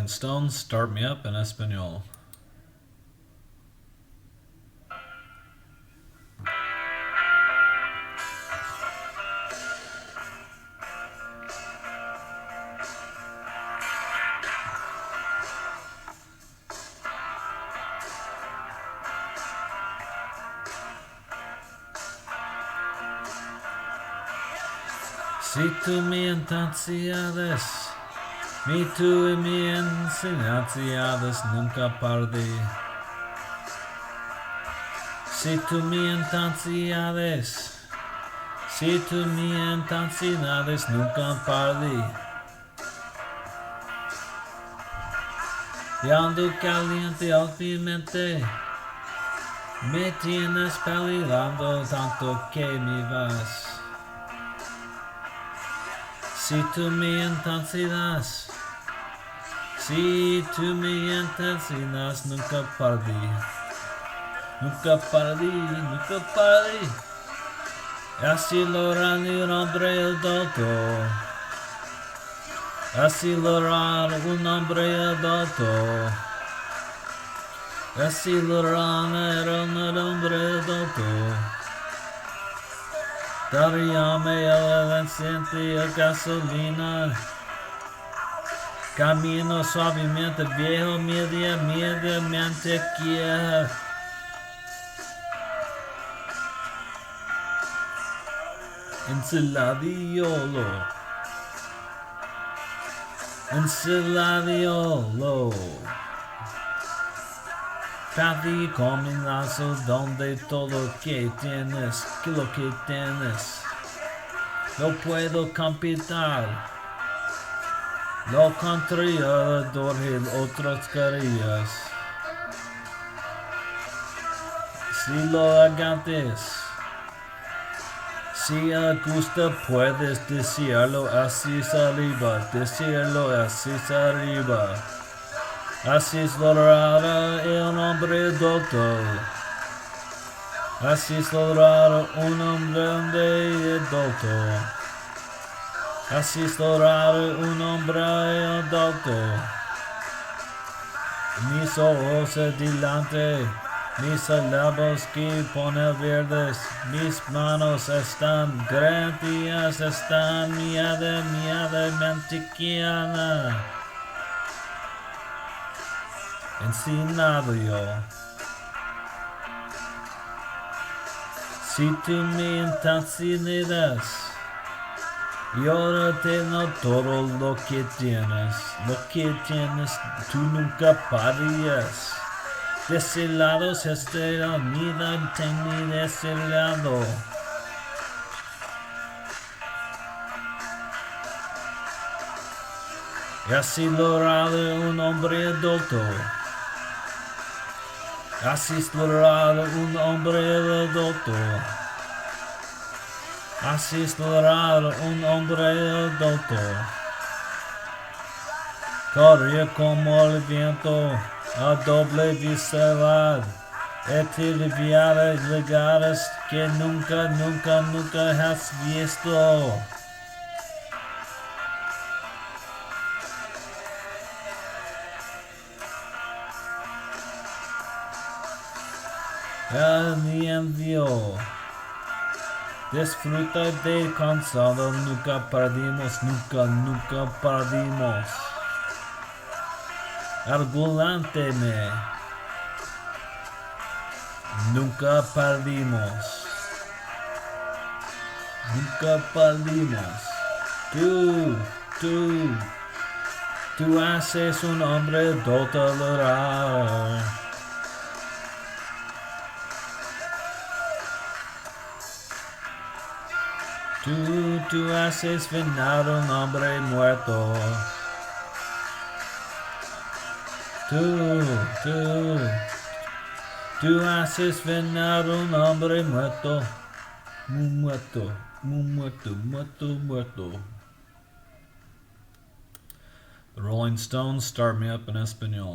Rolling Stones, Start Me Up en Español. Si tú me ansiedades, tú y mis ansiedades nunca perdí. Si tú me ansiedades, nunca perdí. Y ando caliente obviamente, me tienes peleando tanto que me vas. Si tú me intensidades, nunca perdí. Nunca perdí. Así lo hará un hombre adulto. Así lo hará un hombre adulto. Así lo hará un hombre adulto. Daríame el aceite y gasolina. Camino suavemente, viejo, media mantequilla. Ensiladiolo. Café combinazo donde todo lo que tienes, no puedo compitar. Lo contrario de otras carillas. Si lo agantes, si gusta puedes decirlo así arriba. Así es logrado el hombre adulto. Así es logrado un hombre adulto. Así es logrado un hombre adulto. Mis ojos adelante, mis labios que ponen verdes, mis manos están grandes, están miada mantequilla. Ensinado yo. Si tú me intensidades, y ahora tengo todo lo que tienes, tú nunca parías. De ese lado se está unida, tengo de ese lado. Y así logrado un hombre adulto. Así es logrado un hombre adulto. Así es logrado un hombre adulto. Corre como el viento a doble velocidad. Lugares que nunca has visto. Mi envío. Disfruta de cansado, nunca perdimos. Argulánteme. Nunca perdimos. Tú haces un hombre adulto. Tú haces venir un hombre muerto. Tú haces venir un hombre muerto. Muerto. The Rolling Stones, Start Me Up en Español.